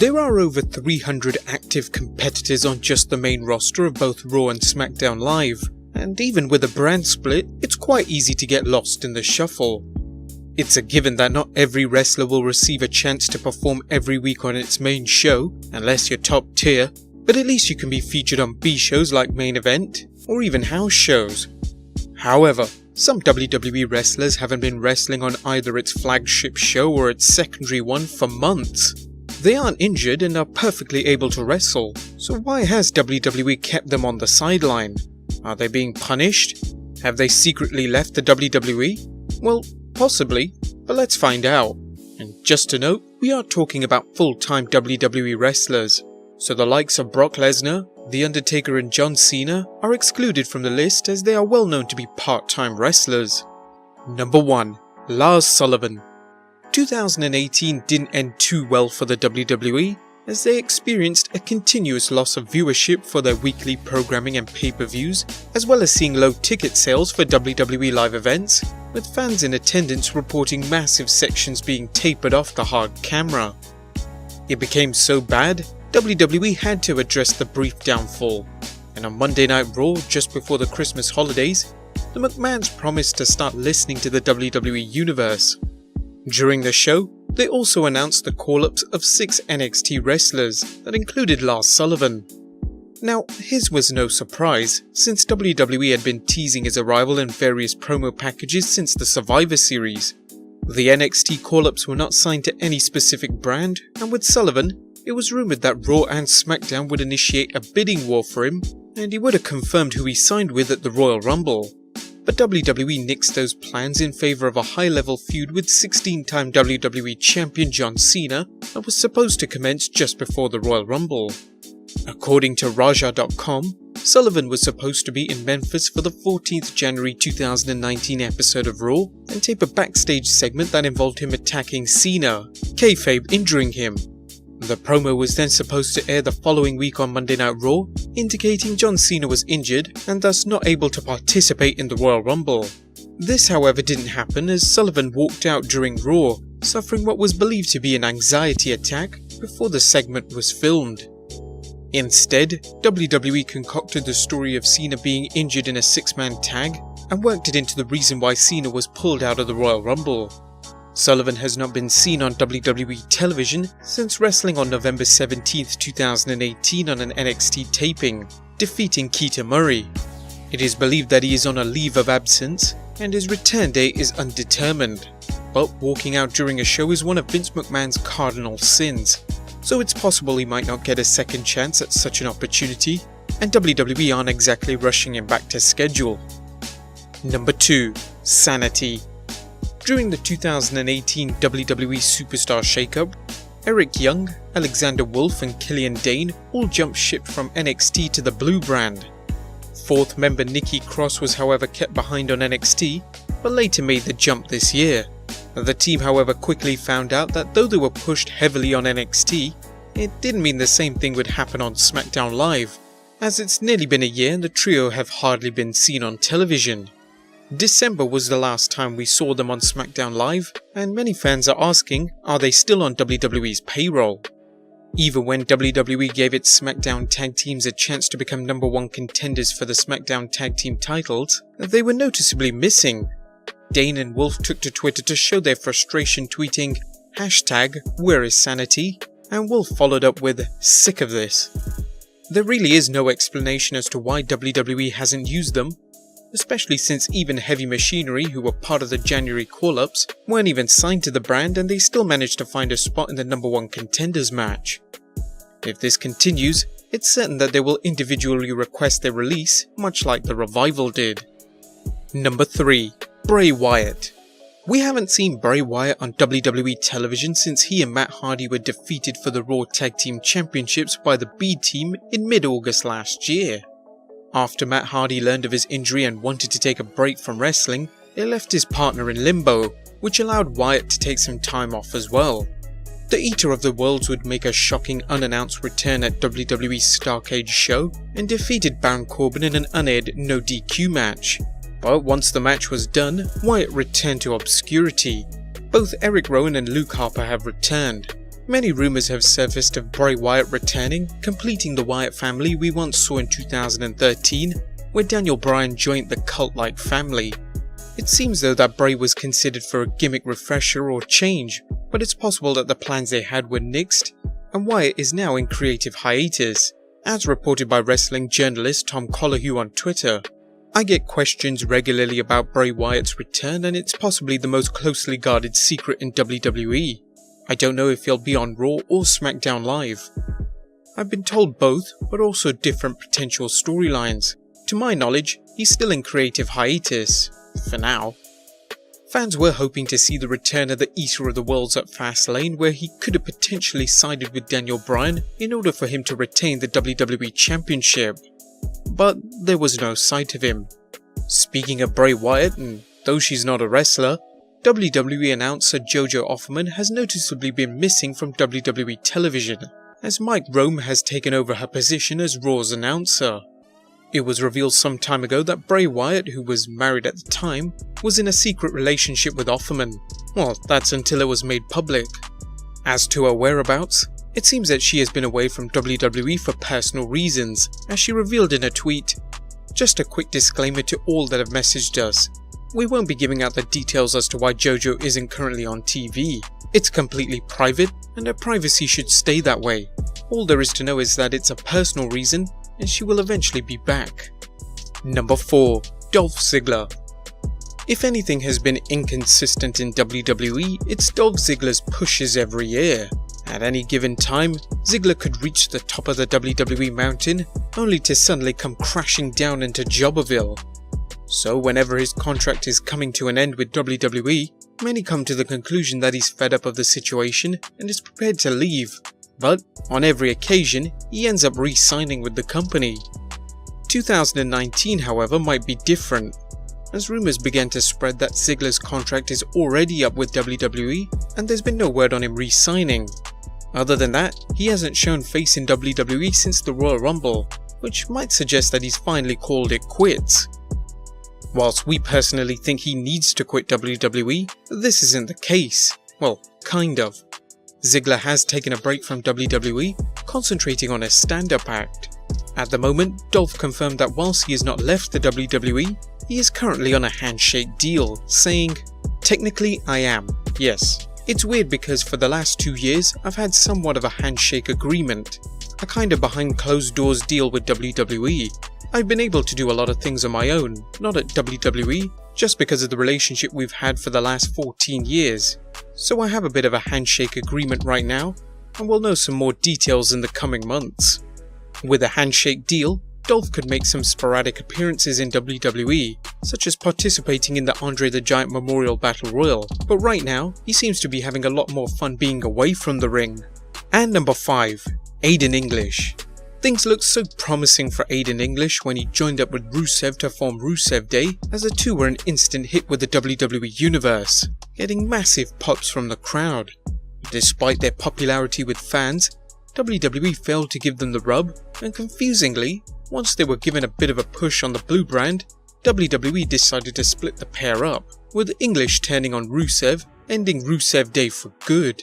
There are over 300 active competitors on just the main roster of both Raw and SmackDown Live, and even with a brand split, it's quite easy to get lost in the shuffle. It's a given that not every wrestler will receive a chance to perform every week on its main show, unless you're top tier, but at least you can be featured on B shows like Main Event, or even house shows. However, some WWE wrestlers haven't been wrestling on either its flagship show or its secondary one for months. They aren't injured and are perfectly able to wrestle, so why has WWE kept them on the sideline? Are they being punished? Have they secretly left the WWE? Well, possibly, but let's find out. And just to note, we are talking about full-time WWE wrestlers, so the likes of Brock Lesnar, The Undertaker and John Cena are excluded from the list as they are well known to be part-time wrestlers. Number 1. Lars Sullivan. 2018 didn't end too well for the WWE, as they experienced a continuous loss of viewership for their weekly programming and pay-per-views, as well as seeing low ticket sales for WWE live events, with fans in attendance reporting massive sections being tapered off the hard camera. It became so bad, WWE had to address the brief downfall, and on Monday Night Raw just before the Christmas holidays, the McMahons promised to start listening to the WWE Universe. During the show, they also announced the call-ups of 6 NXT wrestlers that included Lars Sullivan. Now, his was no surprise, since WWE had been teasing his arrival in various promo packages since the Survivor Series. The NXT call-ups were not signed to any specific brand, and with Sullivan, it was rumoured that Raw and SmackDown would initiate a bidding war for him, and he would have confirmed who he signed with at the Royal Rumble. But WWE nixed those plans in favour of a high-level feud with 16-time WWE Champion John Cena that was supposed to commence just before the Royal Rumble. According to Raja.com, Sullivan was supposed to be in Memphis for the 14th January 2019 episode of Raw and tape a backstage segment that involved him attacking Cena, kayfabe injuring him. The promo was then supposed to air the following week on Monday Night Raw, indicating John Cena was injured and thus not able to participate in the Royal Rumble. This however didn't happen as Sullivan walked out during Raw, suffering what was believed to be an anxiety attack before the segment was filmed. Instead, WWE concocted the story of Cena being injured in a 6-man tag and worked it into the reason why Cena was pulled out of the Royal Rumble. Sullivan has not been seen on WWE television since wrestling on November 17, 2018 on an NXT taping, defeating Keita Murray. It is believed that he is on a leave of absence and his return date is undetermined, but walking out during a show is one of Vince McMahon's cardinal sins, so it's possible he might not get a second chance at such an opportunity, and WWE aren't exactly rushing him back to schedule. Number 2. Sanity. During the 2018 WWE Superstar Shakeup, Eric Young, Alexander Wolf and Killian Dane all jumped ship from NXT to the Blue brand. 4th member Nikki Cross was however kept behind on NXT, but later made the jump this year. The team however quickly found out that though they were pushed heavily on NXT, it didn't mean the same thing would happen on SmackDown Live, as it's nearly been a year and the trio have hardly been seen on television. December was the last time we saw them on SmackDown Live, and many fans are asking, are they still on WWE's payroll? Even when WWE gave its SmackDown tag teams a chance to become number 1 contenders for the SmackDown tag team titles, they were noticeably missing. Dane and Wolf took to Twitter to show their frustration, tweeting #WhereIsSanity, and Wolf followed up with "sick of this." There really is no explanation as to why WWE hasn't used them, especially since even Heavy Machinery, who were part of the January call-ups, weren't even signed to the brand and they still managed to find a spot in the number 1 contenders match. If this continues, it's certain that they will individually request their release, much like the Revival did. Number 3. Bray Wyatt. We haven't seen Bray Wyatt on WWE television since he and Matt Hardy were defeated for the Raw Tag Team Championships by the B Team in mid-August last year. After Matt Hardy learned of his injury and wanted to take a break from wrestling, it left his partner in limbo, which allowed Wyatt to take some time off as well. The Eater of the Worlds would make a shocking unannounced return at WWE's Starrcade show and defeated Baron Corbin in an unaired no DQ match. But once the match was done, Wyatt returned to obscurity. Both Eric Rowan and Luke Harper have returned. Many rumours have surfaced of Bray Wyatt returning, completing the Wyatt family we once saw in 2013, where Daniel Bryan joined the cult-like family. It seems though that Bray was considered for a gimmick refresher or change, but it's possible that the plans they had were nixed, and Wyatt is now in creative hiatus, as reported by wrestling journalist Tom Colahue on Twitter. I get questions regularly about Bray Wyatt's return, and it's possibly the most closely guarded secret in WWE. I don't know if he'll be on Raw or SmackDown Live. I've been told both, but also different potential storylines. To my knowledge, he's still in creative hiatus, for now. Fans were hoping to see the return of the Eater of the Worlds at Fastlane, where he could have potentially sided with Daniel Bryan in order for him to retain the WWE Championship. But there was no sight of him. Speaking of Bray Wyatt, and though she's not a wrestler, WWE announcer Jojo Offerman has noticeably been missing from WWE television, as Mike Rome has taken over her position as Raw's announcer. It was revealed some time ago that Bray Wyatt, who was married at the time, was in a secret relationship with Offerman. Well, that's until it was made public. As to her whereabouts, it seems that she has been away from WWE for personal reasons, as she revealed in a tweet. Just a quick disclaimer to all that have messaged us. We won't be giving out the details as to why JoJo isn't currently on TV. It's completely private, and her privacy should stay that way. All there is to know is that it's a personal reason, and she will eventually be back. Number 4. Dolph Ziggler. If anything has been inconsistent in WWE, it's Dolph Ziggler's pushes every year. At any given time, Ziggler could reach the top of the WWE mountain, only to suddenly come crashing down into Jobberville. So whenever his contract is coming to an end with WWE, many come to the conclusion that he's fed up of the situation and is prepared to leave. But on every occasion, he ends up re-signing with the company. 2019, however, might be different, as rumours began to spread that Ziggler's contract is already up with WWE and there's been no word on him re-signing. Other than that, he hasn't shown face in WWE since the Royal Rumble, which might suggest that he's finally called it quits. Whilst we personally think he needs to quit WWE, this isn't the case. Well, kind of. Ziggler has taken a break from WWE, concentrating on his stand-up act. At the moment, Dolph confirmed that whilst he has not left the WWE, he is currently on a handshake deal, saying, "Technically I am, yes. It's weird because for the last 2 years I've had somewhat of a handshake agreement, a kind of behind closed doors deal with WWE. I've been able to do a lot of things on my own, not at WWE, just because of the relationship we've had for the last 14 years. So I have a bit of a handshake agreement right now, and we'll know some more details in the coming months." With a handshake deal, Dolph could make some sporadic appearances in WWE, such as participating in the Andre the Giant Memorial Battle Royal, but right now, he seems to be having a lot more fun being away from the ring. And number 5. AIDEN English. Things looked so promising for AIDEN English when he joined up with Rusev to form Rusev Day, as the two were an instant hit with the WWE Universe, getting massive pops from the crowd. Despite their popularity with fans, WWE failed to give them the rub, and confusingly, once they were given a bit of a push on the blue brand, WWE decided to split the pair up, with English turning on Rusev, ending Rusev Day for good.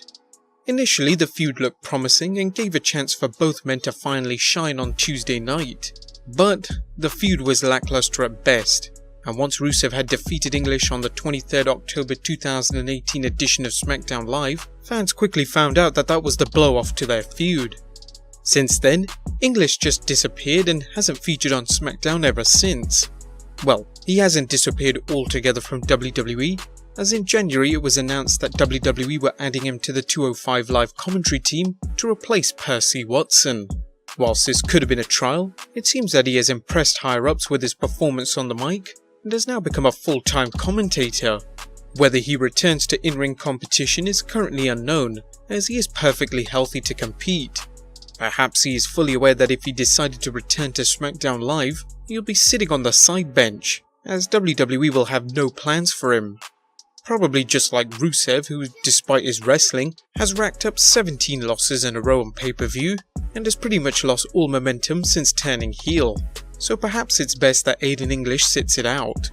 Initially, the feud looked promising and gave a chance for both men to finally shine on Tuesday night. But the feud was lackluster at best, and once Rusev had defeated English on the 23rd October 2018 edition of SmackDown Live, fans quickly found out that that was the blow-off to their feud. Since then, English just disappeared and hasn't featured on SmackDown ever since. Well, he hasn't disappeared altogether from WWE, as in January it was announced that WWE were adding him to the 205 Live commentary team to replace Percy Watson. Whilst this could have been a trial, it seems that he has impressed higher-ups with his performance on the mic and has now become a full-time commentator. Whether he returns to in-ring competition is currently unknown, as he is perfectly healthy to compete. Perhaps he is fully aware that if he decided to return to SmackDown Live, he'll be sitting on the side bench, as WWE will have no plans for him. Probably just like Rusev, who, despite his wrestling, has racked up 17 losses in a row on pay-per-view, and has pretty much lost all momentum since turning heel. So perhaps it's best that AIDEN English sits it out.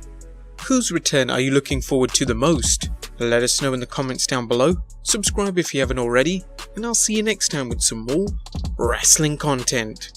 Whose return are you looking forward to the most? Let us know in the comments down below, subscribe if you haven't already, and I'll see you next time with some more wrestling content.